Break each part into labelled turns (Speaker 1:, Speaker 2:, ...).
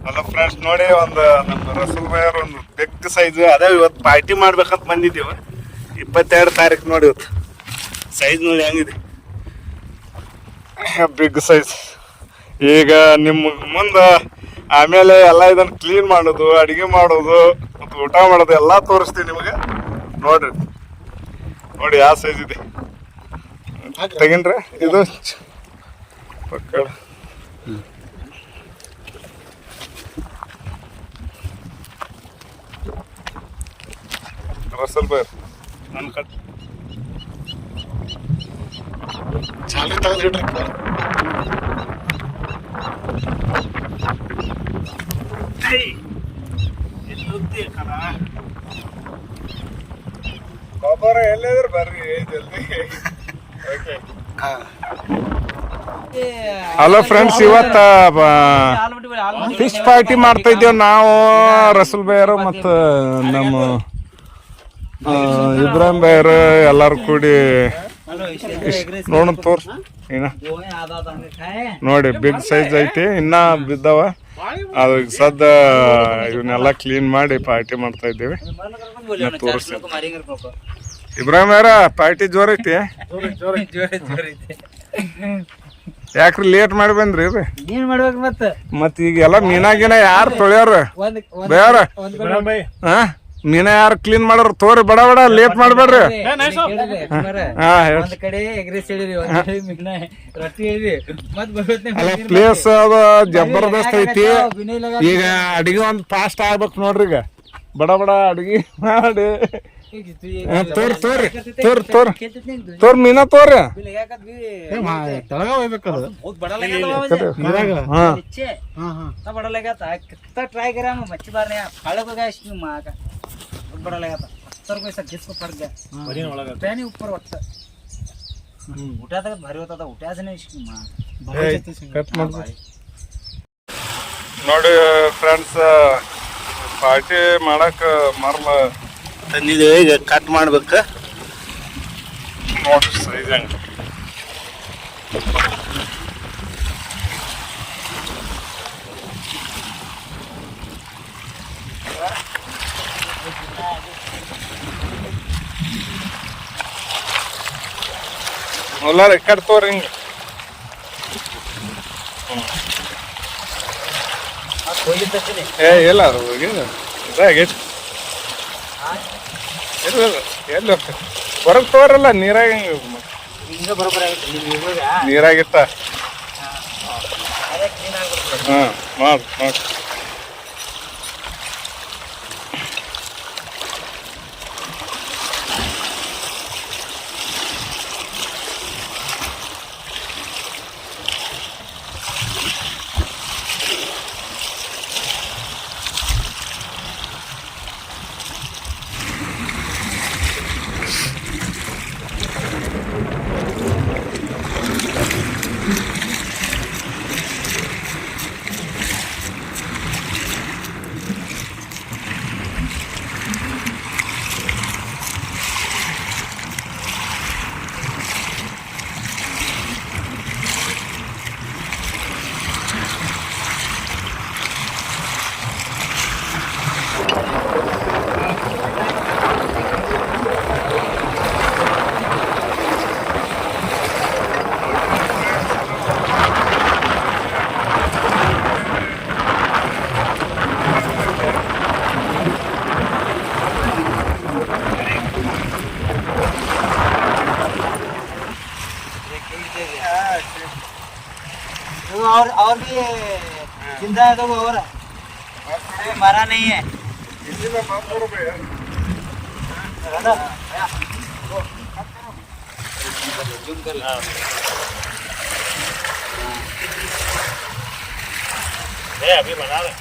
Speaker 1: Hello friends, ನೋಡಿ ಒಂದು ನಮ್ಮ ರಸೂಲ್ ಬಾಯರ್ ಒಂದು ಬಿಗ್ ಸೈಜ್ ಅದೇ ಇವತ್ತು ಪಾರ್ಟಿ ಮಾಡ್ಬೇಕಂತ ಬಂದಿದ್ದೀವಿ. 22 ತಾರೀಕು ನೋಡಿ, ಇವತ್ತು ಸೈಜ್ ನೋಡಿ ಹೆಂಗಿದೆ, ಬಿಗ್ ಸೈಜ್. ಈಗ ನಿಮ್ಮ ಮುಂದೆ ಆಮೇಲೆ ಎಲ್ಲ ಇದನ್ನು ಕ್ಲೀನ್ ಮಾಡೋದು, ಅಡುಗೆ ಮಾಡೋದು ಮತ್ತು ಊಟ ಮಾಡೋದು ಎಲ್ಲ ತೋರಿಸ್ತೀವಿ ನಿಮಗೆ. ನೋಡ್ರಿ ನೋಡಿ ಯಾವ ಸೈಜ್ ಇದೆ, ತೆಗಿನ್ರಿ ಇದು ಪಕ್ಕಡ. ರಸಲ್ ಬಾಯರ್ ನನ್ನ ಕಟ್ ಚಾಲಿ ತೆಗೆದಿಡ್ರಿ. ಬಾಬಾರ ಎಲ್ಲಿದ್ರು ಬರ್ರಿ ಜಲ್ದಿ. ಹಲೋ ಫ್ರೆಂಡ್ಸ್, ಇವತ್ತ ಫಿಶ್ ಪಾರ್ಟಿ ಮಾಡ್ತಾ ಇದ್ದೇವೆ ನಾವು, ರಸೂಲ್ ಬಾಯರು ಮತ್ತು ನಮ್ಮ ಇಬ್ರಾಹಿಂ ಬಾಯರು ಎಲ್ಲಾರು ಕೂಡಿ. ನೋಡ ತೋರ್ಸ್ ನೋಡಿ, ಬಿಗ್ ಸೈಜ್ ಐತಿ, ಇನ್ನ ಬಿದ್ದಾವ. ಅದು ಸದ್ದ ಇವನ್ನೆಲ್ಲ ಕ್ಲೀನ್ ಮಾಡಿ ಪಾರ್ಟಿ ಮಾಡ್ತಾ ಇದ್ದೀವಿ, ತೋರಿಸ್ತೀವಿ. ಇಬ್ರಾಹಿಂ ಬಾಯರ ಪಾರ್ಟಿ ಜೋರ್ ಐತಿ. ಯಾಕ್ರಿ ಲೇಟ್ ಮಾಡಿ ಬಂದ್ರಿ?
Speaker 2: ಏನ್ ಮಾಡ್ಬೇಕು
Speaker 1: ಮತ್ತ ಈಗ ಎಲ್ಲ ಮೀನಾಗಿನ ಯಾರು ತೊಳ್ಯಾರ ಬೇಯಾರ? ಮೀನ ಯಾರು ಕ್ಲೀನ್ ಮಾಡೋರು? ತೋರಿ ಬಡ ಬಡ ಲೇಟ್ ಮಾಡ್ಬೇಡ್ರಿ. ಪ್ಲೇಸ್ ಅದು ಜಬರ್ದಸ್ತ್ ಐತಿ. ಈಗ ಅಡಿಗೆ ಒಂದ್ ಫಾಸ್ಟ್ ಆಗ್ಬೇಕು ನೋಡ್ರಿ. ಈಗ ಬಡ ಬಡ ಅಡಿಗೆ ಮಾಡಿ ತೋರ್ ತೋರಿ ತೋರ್ ತೋರ್ ತೋರ್ ಮೀನಾ ತೋರಿ.
Speaker 2: ट्राई करा मच्छी बार फाड़ को गया बड़ा लगा था 70 रुपये सर जिसको फर्क गया पैनी ऊपर वक्त उठा था भारी होता था उठा से नहीं
Speaker 1: ನೋಡಿ ಫ್ರೆಂಡ್ಸ್, ಪಾರ್ಟಿ ಮಾಡಕ್ ಮರ್ಲ ತಂದಿದ್ದೇವೆ. ಈಗ ಕಟ್ ಮಾಡ್ಬೇಕು ನೋಡ್ರಿ ಸೈಜ್ ಹಂಗ. ಎಲ್ಲಾರ ಕಟ್ತೋರಿ ಹಿಂಗ. ಇಲ್ಲ ಅದು ಇದಾಗೈತಿ. ಎಲ್ಲಿ ಹೊರಗೆ ತೋರಲ್ಲ, ನೀರಾಗ ನೀರಾಗಿತ್ತ. ಹಾಂ ಮಾಡಿ ಮಾಡಿ.
Speaker 2: और भी जिंदा है तो वो और मरा नहीं है।
Speaker 1: अभी बना रहे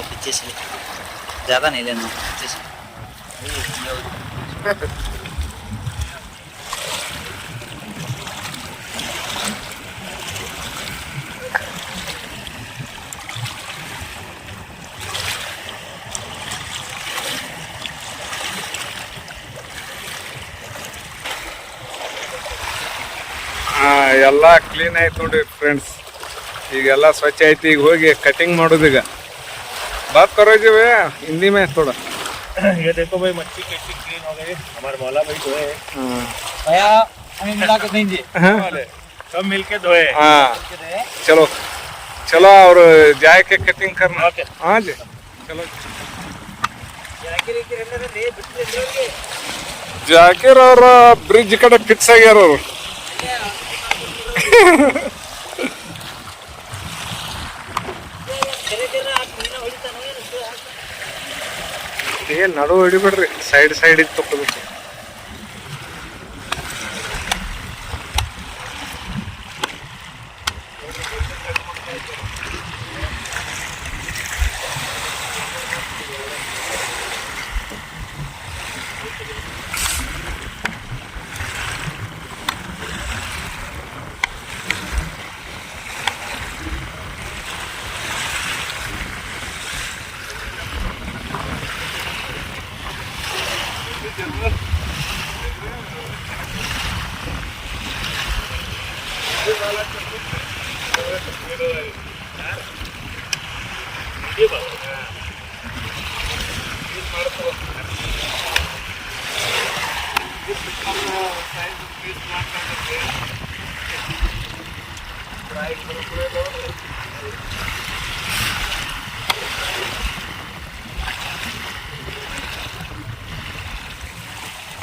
Speaker 2: पीछे से ज्यादा नहीं लेना, पीछे से
Speaker 1: ಎಲ್ಲ ಕ್ಲೀನ್ ಆಯ್ತು ನೋಡ್ರಿ ಫ್ರೆಂಡ್ಸ್. ಈಗೆಲ್ಲ ಸ್ವಚ್ಛ ಐತಿ. ಈಗ ಹೋಗಿ ಕಟಿಂಗ್ ಮಾಡೋದು ಈಗ. बात करो जी भैया हिंदी में थोड़ा.
Speaker 3: ये देखो भाई मच्छी कैसी क्लीन हो गई. हमारे मौला भाई धोए.
Speaker 2: भैया हमें मिला के देंगे.
Speaker 3: सब मिलके धोए.
Speaker 1: हाँ चलो चलो और जाए के कटिंग करना. हाँ जी चलो. ಜಾಕೀರ್ ಅವ್ರ ಬ್ರಿಡ್ಜ್ ಕಡೆ ಫಿಕ್ಸ್ ಆಗ್ಯಾರ ಅವರು. ಏನ್ ನಡು ಹೊಡಿಬಿಡ್ರಿ, ಸೈಡ್ ಸೈಡ್ ಇತ್ತು ತಗೋಬೇಕು.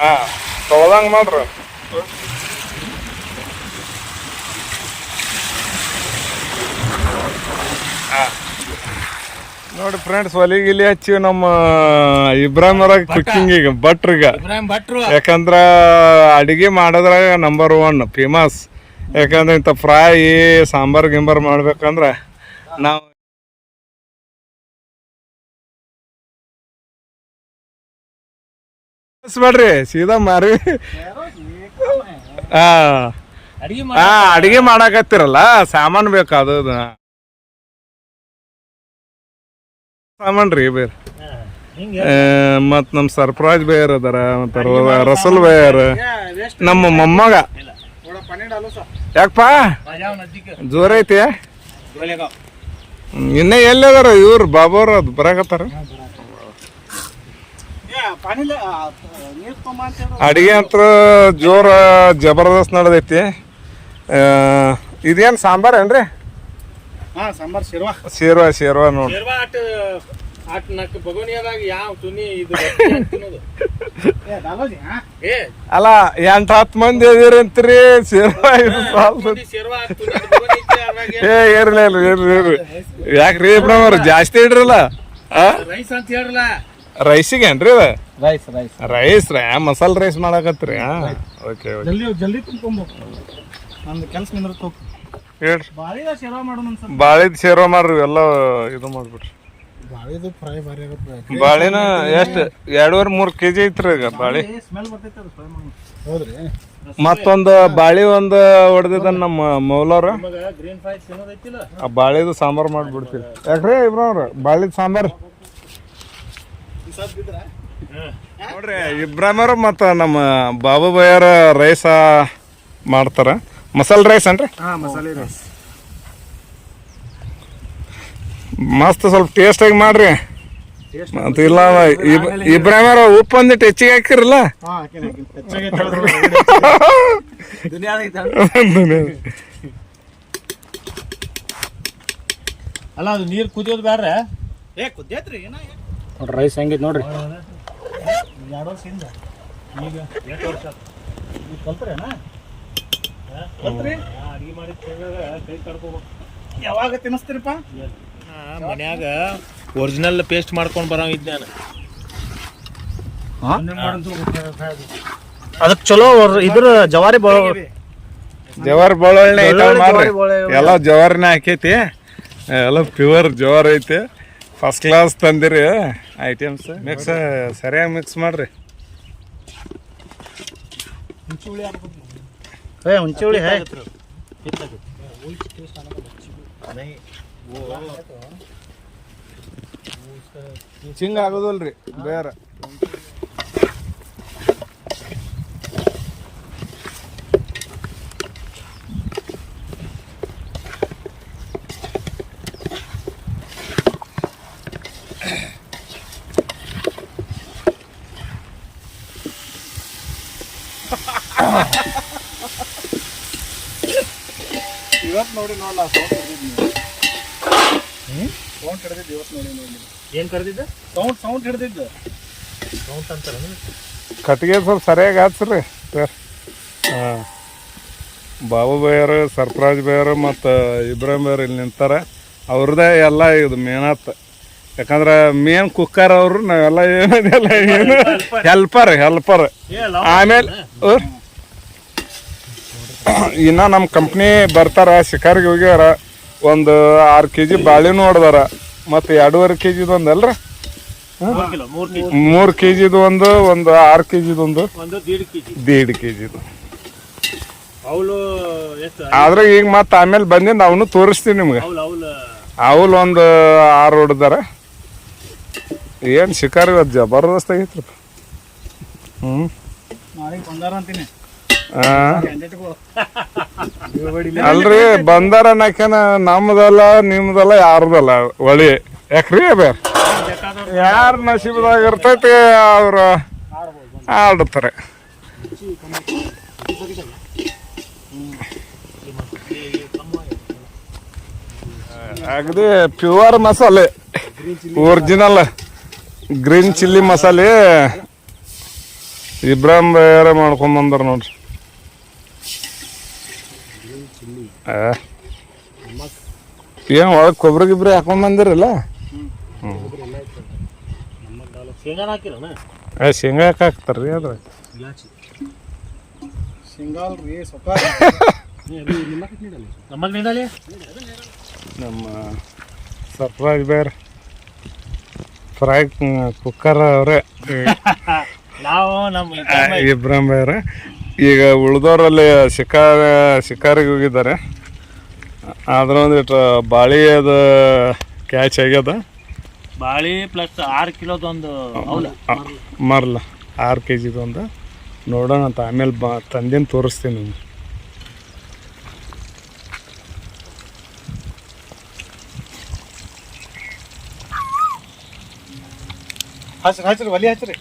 Speaker 1: ಹಾ ತೊಳ್ದಂಗ ಮಾಡ್ರಿ. ನೋಡಿ ಫ್ರೆಂಡ್ಸ್, ಒಲಿ ಗಿಲಿ ಹಚ್ಚಿ ನಮ್ಮ ಇಬ್ರಾಹಿಂ ಅವ್ರ ಕುಕ್ಕಿಂಗ್ ಈಗ ಭಟ್ರಿಗ. ಯಾಕಂದ್ರ ಅಡಿಗೆ ಮಾಡೋದ್ರಾಗ ನಂಬರ್ 1 ಫೇಮಸ್. ಯಾಕಂದ್ರೆ ಇಂಥ ಫ್ರೈ ಸಾಂಬಾರ್ ಗಿಂಬಾರ್ ಮಾಡ್ಬೇಕಂದ್ರ ನಾವು ಬೇಡ್ರಿ ಸೀದಾ ಮಾರಿ. ಅಡಿಗೆ ಮಾಡಾಕತ್ತಿರಲ್ಲ, ಸಾಮಾನು ಬೇಕು. ಅದು ಸಾಮಾನ್ ರೀ ಬೇರೆ. ಮತ್ ನಮ್ ಸರ್ಫರಾಜ್ ಬೇರ್ ಅದಾರ, ಮತ್ತ ರಸಲ್ ಬೇರ್, ನಮ್ಮ ಮೊಮ್ಮಗ. ಯಾಕಪ್ಪ ಜೋರ ಐತಿ? ಇನ್ನ ಎಲ್ಲಿ ಅದಾರ ಇವ್ರು ಬಾಬಾವ್ರ? ಅದು ಬರಾಕತ್ತಾರ. ಅಡಿಗೆ ಅಂತ ಜೋರ ಜಬರ್ದಸ್ತ್ ನಡೆದೈತಿ. ಇದೇನ್ ಸಾಂಬಾರ್ ಏನ್ರಿ? ಶೇರ್ವಾ ಶೇರ್ವಾ ನೋಡಿ. ಅಲ್ಲ 8-10 ಮಂದಿ ಇದೀರಿ ಅಂತೀರಿ, ಶೇರ್ವಾ ಇರ್ಲಿ ಇರ್ಲಿ. ಯಾಕ್ರಿ ಇಬ್ರವ್ರ ಜಾಸ್ತಿ ಇಡ್ರಲ್ಲ? ರೈಸಿಗೇನ್ರಿ ಇದು? ರೈಸ್ ರೀ, ಮಸಾಲ ರೈಸ್ ಮಾಡಕತ್ರಿ? ಓಕೆ ಹೇಳ್ರಿ. ಬಾಳಿದ್ ಶೇರ್ವಾ ಮಾಡ್ರಿ, ಎಲ್ಲ ಇದು ಮಾಡ್ಬಿಡ್ರಿ. ಬಾಳಿನ ಎಷ್ಟು 2.5-3 kg ಐತ್ರಿ ಈಗ ಬಾಳಿ. ಮತ್ತೊಂದು ಬಾಳಿ ಒಂದು ಹೊಡೆದಿದ್ದ ನಮ್ಮ ಮೌಲವ್ರ. ಆ ಬಾಳಿದು ಸಾಂಬಾರ್ ಮಾಡ್ಬಿಡ್ತೀವಿ. ಯಾಕ್ರಿ ಇಬ್ರವ್ರ ಬಾಳಿದ್ ಸಾಂಬಾರ್ ನೋಡ್ರಿ. ಇಬ್ರಾಹಿಮರು ಮತ್ತು ನಮ್ಮ ಬಾಬು ಬಯ್ಯಾರ ರೈಸ ಮಾಡ್ತಾರ. ಮಸಾಲೆ ರೈಸ್ ಏನ್ರಿ?
Speaker 2: ಮಸಾಲೆ ರೈಸ್
Speaker 1: ಮಸ್ತ್ ಸ್ವಲ್ಪ ಟೇಸ್ಟ್ ಆಗಿ ಮಾಡ್ರಿ. ಮತ್ತ ಇಲ್ಲ ಇಬ್ರಾಹಿಮರ ಉಪ್ಪು ಒಂದಿಟ್ಟು ಹೆಚ್ಚಿಗೆ ಹಾಕಿರಲ್ಲ.
Speaker 3: ಅಲ್ಲ ಅದು ನೀರ್ ಕುದಿಯೋದು ಬ್ಯಾಡ್ರೆ?
Speaker 2: ಕುದ್ಯತ್ರಿ
Speaker 3: ನೋಡ್ರಿ ರೈಸ್ ಹೆಂಗೈತಿ ನೋಡ್ರಿ. 2 ವರ್ಷದಿಂದ ಈಗ 8 ವರ್ಷ ಕಲ್ತ್ರೇನ? ಅಡಿಗೆ ಮಾಡಿ ಕೈ ಕಡ್ಕೋಬೇಕು.
Speaker 2: ಯಾವಾಗ ತಿನ್ನಿಸ್ತೀರಪ್ಪ?
Speaker 3: ಮನ್ಯಾಗ ಒರಿಜಿನಲ್ ಪೇಸ್ಟ್ ಮಾಡ್ಕೊಂಡು ಬರೋಂಗಿದ್ದೆ ನಾನು.
Speaker 2: ಅದಕ್ಕೆ ಚಲೋ ಇದ್ರ ಜವಾರಿ
Speaker 1: ಬೆಳ್ಳುಳ್ಳಿ ಮಾಡ್ರಿ. ಎಲ್ಲ ಜವಾರಿನ ಹಾಕೈತಿ, ಎಲ್ಲ ಪ್ಯೂರ್ ಜವಾರ್ ಐತಿ. ಫಸ್ಟ್ ಕ್ಲಾಸ್ ತಂದಿರಿ ಐಟಮ್ಸ್. ಮಿಕ್ಸ್ ಸರಿಯಾಗಿ ಮಿಕ್ಸ್ ಮಾಡ್ರಿ.
Speaker 2: ಹುಂಚುಳಿ
Speaker 1: ಚಿಂಗ್ ಆಗೋದಲ್ರಿ ಬೇರೆ. ಇವತ್ತು ನೋಡಿ ನೋಡಲ್ಲ ಸೌಂಡ್ ಹಿಡಿದಿದ್ದು ಇವತ್ತು ನೋಡಿ
Speaker 3: ಏನು ಕರೆದಿದ್ದ
Speaker 1: ಸೌಂಡ್ ಹಿಡಿದಿದ್ದು
Speaker 3: ಸೌಂಡ್ ಅಂತಾರ
Speaker 1: ಕಟ್ಟಿಗೆ ಸ್ವಲ್ಪ ಸರಿಯಾಗಿ ಹಾಕ್ಸ್ರಿ ಸರ್. ಹಾಂ, ಬಾಬು ಬೈಯರು, ಸರ್ಫರಾಜ್ ಬೈಯರು ಮತ್ತು ಇಬ್ರಾಹಿಂ ಬೈಯರು ಇಲ್ಲಿ ನಿಂತಾರೆ. ಅವ್ರದ್ದೇ ಎಲ್ಲ ಇದು ಮೇನತ್. ಯಾಕಂದ್ರೆ ಮೇನ್ ಕುಕ್ಕರ್ ಅವರು, ನಾವೆಲ್ಲ ಏನಿದೆಲ್ಲ ಏನು ಹೆಲ್ಪರ್. ಆಮೇಲೆ ಇನ್ನು ನಮ್ಮ ಕಂಪ್ನಿ ಬರ್ತಾರ, ಶಿಕಾರಿಗೆ ಹೋಗ್ಯಾರ. ಒಂದು 6 kg ಬಾಳೆನೂ ಹೊಡೆದಾರ, ಮತ್ತು 2.5 kg ಒಂದಲ್ರಿ, 3 kg ಒಂದು 6 kg ಒಂದು 1.5 kg. ಆದ್ರೆ ಈಗ ಮತ್ತೆ ಆಮೇಲೆ ಬಂದಿಂದ ಅವನು ತೋರಿಸ್ತೀವಿ ನಿಮ್ಗೆ. ಅವ್ಲು ಒಂದು 6 ಹೊಡೆದಾರ. ಏನು ಶಿಕಾರಿ ಇವತ್ತು ಜಬರ್ದಸ್ತ್ ಆಗೈತ್ರಿ. ಅಲ್ರಿ ಬಂದಾರ ನಾಕೇನ ನಮ್ದಲ್ಲ ನಿಮ್ದಲ್ಲ ಯಾರ್ದಲ್ಲ ಒಳಿ. ಯಾಕ್ರಿ ಬೇರೆ ಯಾರ ನಸೀಬದಾಗ ಇರ್ತೈತಿ ಅವ್ರು ಆಡ್ತಾರೆ. ಅಗದಿ ಪ್ಯೂರ್ ಮಸಾಲೆ, ಒರಿಜಿನಲ್ ಗ್ರೀನ್ ಚಿಲ್ಲಿ ಮಸಾಲೆ ಇಬ್ರಾಹಿಂ ಬೇರೆ ಮಾಡ್ಕೊಂಬಂದಾರ ನೋಡ್ರಿ. ಏನು ಒಳಗೆ ಕೊಬ್ಬರಿ ಗಿಬ್ರಿ ಹಾಕೊಂಬಂದಿರಲ್ಲ? ಶೇಂಗಾ ಯಾಕೆ ಹಾಕ್ತಾರ್ರಿ ಅದ್ರ? ನಮ್ಮ ಸರ್ಫರಾಜ್ ಬೇರೆ ಫ್ರೈ ಕುಕ್ಕರ್ ಅವರೇ, ಇಬ್ರಾಹಿಂ ಬೇರೆ. ಈಗ ಉಳ್ದವ್ರಲ್ಲಿ ಶಿಕಾರಿಗೆ ಹೋಗಿದ್ದಾರೆ. ಆದ್ರೆ ಒಂದಿಟ್ಟು ಬಾಳಿ ಅದು ಕ್ಯಾಚ್ ಆಗ್ಯದ.
Speaker 3: ಬಾಳಿ ಪ್ಲಸ್ 6 ಕಿಲೋದೊಂದು
Speaker 1: ಮರಲ 6 kg ಒಂದು ನೋಡೋಣ ಅಂತ. ಆಮೇಲೆ ತಂದಿನ ತೋರಿಸ್ತೀನಿ ನಿಮ್ಗೆ. ಹಚ್ರಿ ಒಲಿ ಹಚ್ರಿ.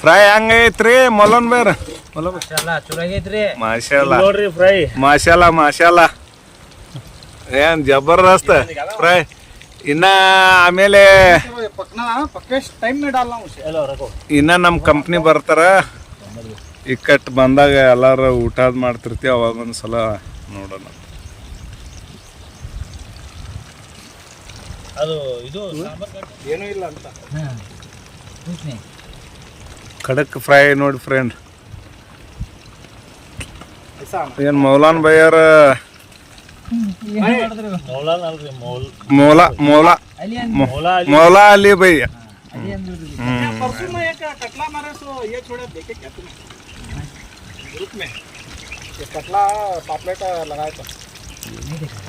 Speaker 1: ಫ್ರೈ ಹಂಗೈತ್ರಿ ಮೊಲನ್ ಬೇರೆ? ಮಾಶಾಲ ಏನ್ ಜಬರ್ದಸ್ತ್ ಫ್ರೈ. ಇನ್ನ ಆಮೇಲೆ ಇನ್ನ ನಮ್ಮ ಕಂಪ್ನಿ ಬರ್ತಾರ. ಇಕ್ಕಟ್ಟು ಬಂದಾಗ ಎಲ್ಲಾರು ಊಟ ಮಾಡ್ತಿರ್ತೀವಿ, ಅವಾಗ ಒಂದ್ಸಲ ನೋಡೋಣ.
Speaker 3: ಅದು ಇದು
Speaker 1: ಏನೂ ಇಲ್ಲ ಅಂತ ಖಡಕ್ ಫ್ರೈ ನೋಡಿ ಫ್ರೆಂಡ್. ಏನ್ ಮೌಲಾನ್ ಬೈಯರ್ ಮೌಲಾ ಅಲಿ ಭಯ್ಯ.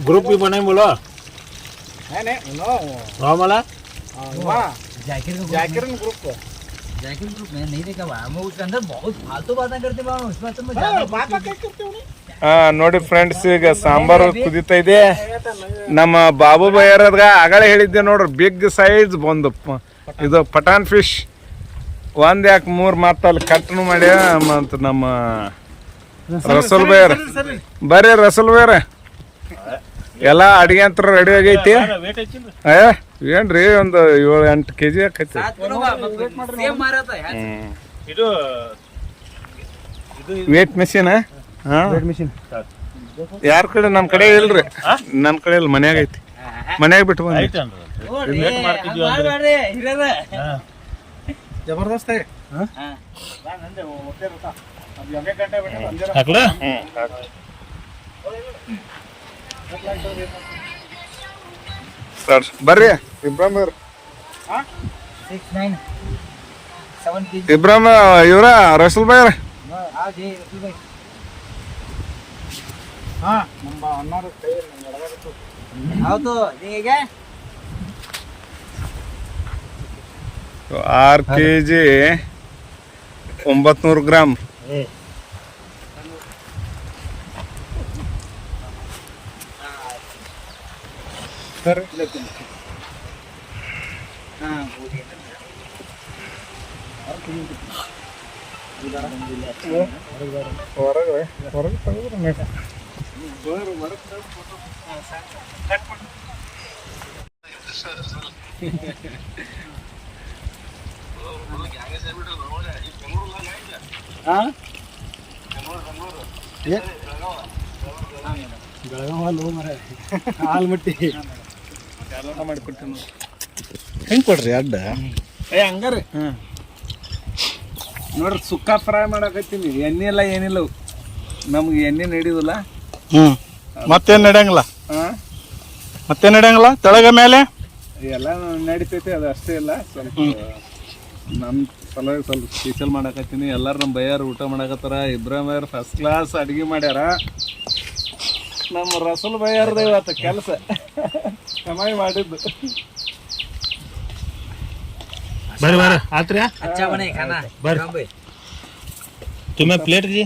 Speaker 3: ग्रुप भी बने बोलो वाला
Speaker 2: जाकिर ग्रुप में नहीं देखा हुआ। हम उसके अंदर बहुत फालतू बातें करते हैं, उसमें तो मैं बात करते हूँ।
Speaker 1: ನೋಡಿ ಫ್ರೆಂಡ್ಸ್, ಈಗ ಸಾಂಬಾರು ಕುದಿತಾ ಇದೆ. ನಮ್ಮ ಬಾಬು ಬೈಯರ್ಗ ಆಗಲೇ ಹೇಳಿದ್ದೆ ನೋಡ್ರಿ, ಬಿಗ್ ಸೈಜ್ ಒಂದು ಇದು ಪಟಾನ್ ಫಿಶ್. ಒಂದ್ ಯಾಕೆ 3 ಮಾತಲ್ಲಿ ಕಟ್ನು ಮಾಡ್ಯ. ಮತ್ತು ನಮ್ಮ ರಸೂಲ್ ಬೈಯರ್ ಬರ್ರಿ, ರಸೂಲ್ ಬೈಯರ್ ಎಲ್ಲ ಅಡಿಗೆ ಅಂತ ರೆಡಿ ಆಗೈತಿ. ಏನ್ರಿ ಒಂದು 7-8 kg ಆಕೈತಿ. Weight machine. ಯಾರ ಕಡೆ? ನಮ್ಮ ಕಡೆ ಇಲ್ರಿ, ನನ್ನ ಕಡೆ ಇಲ್ಲ, ಮನ್ಯಾಗ ಐತಿ. ಮನ್ಯಾಗ ಬಿಟ್ಟು ಬಂದ. ಜಬರ್ದಸ್ತ್. ಬರ್ರಿ ಇಬ್ರಾಹಿಂ. ಇಬ್ರಾಹಿಂ ಇವ್ರ ರಸೂಲ್ ಬಾಯ್.
Speaker 2: ಹೌದು, ಈಗ
Speaker 1: 6 kg 900 ಗ್ರಾಮ್. ಸರಿ ಹೊರಗೆ ತೆಗೆದ್ರೆ
Speaker 3: ಹಾಲ್ಮಟ್ಟಿ
Speaker 1: ಮಾಡಿಕೊಡ್ತೀನಿ. ಹೆಂಗೆ ಕೊಡ್ರಿ ಅಡ್ಡ?
Speaker 4: ಹಂಗಾರೆ ನೋಡ್ರಿ ಸುಕ್ಕ ಫ್ರೈ ಮಾಡಕತ್ತೀನಿ. ಎಣ್ಣೆ ಇಲ್ಲ ಏನಿಲ್ಲ, ನಮ್ಗೆ ಎಣ್ಣೆ ನಡಿಯೋದಿಲ್ಲ.
Speaker 1: ಮತ್ತೇನು ನಡೆಯಂಗಿಲ್ಲ? ಮತ್ತೇನು ನಡೆಯಂಗಿಲ್ಲ? ತೆಳಗ ಮೇಲೆ
Speaker 4: ಎಲ್ಲ ನಡಿತೈತಿ, ಅದು ಅಷ್ಟೇ ಇಲ್ಲ. ಸ್ವಲ್ಪ ನಮ್ಮ ಸಲುವಾಗಿ ಸ್ವಲ್ಪ ಸ್ಪೆಷಲ್ ಮಾಡಕತ್ತೀನಿ. ಎಲ್ಲರೂ ನಮ್ಮ ಬಯ್ಯಾರು ಊಟ ಮಾಡಕತ್ತಾರ. ಇಬ್ರಾಹಿಂ ಅವ್ರು ಫಸ್ಟ್ ಕ್ಲಾಸ್ ಅಡುಗೆ ಮಾಡ್ಯಾರ. ನಮ್ಮ ರಸಲ್ ಬಯ್ಯಾರ್ದ ಇವತ್ತು ಕೆಲಸ ಕಮಾಯಿ ಮಾಡಿದ್ದು.
Speaker 3: ಬರ್ರಿ ಬರ್ರಿ ಆತ್ರಿ
Speaker 2: अच्छा बने खाना
Speaker 3: बर
Speaker 2: हाँ भाई
Speaker 3: तुम्हें प्लेट दीजिए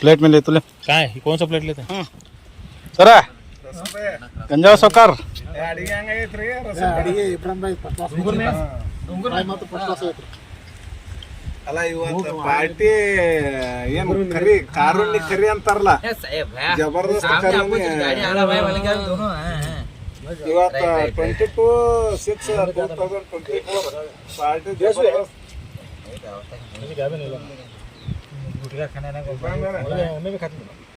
Speaker 1: प्लेट में ले तुले.
Speaker 3: कहाँ है कौन सा प्लेट लेते हैं
Speaker 1: ಸರ ಗಂಜಾವ ಸೌಕಾರ್
Speaker 4: ಅಡಿಗೆ ಹಂಗೈತ್ರಿ ಅಲ್ಲ ಇವತ್ತು ಪಾರ್ಟಿ ಏನು ಕರಿ ಕಾರುಣ್ಯ ಕರಿ ಅಂತಾರಲ್ಲ, ಜಬರ್ದಸ್ತ್ ಕರಿ. ಇವತ್ತು 22/6/2024 ಪಾರ್ಟಿ ಜಬರ್ದಸ್ತ್.
Speaker 2: खाना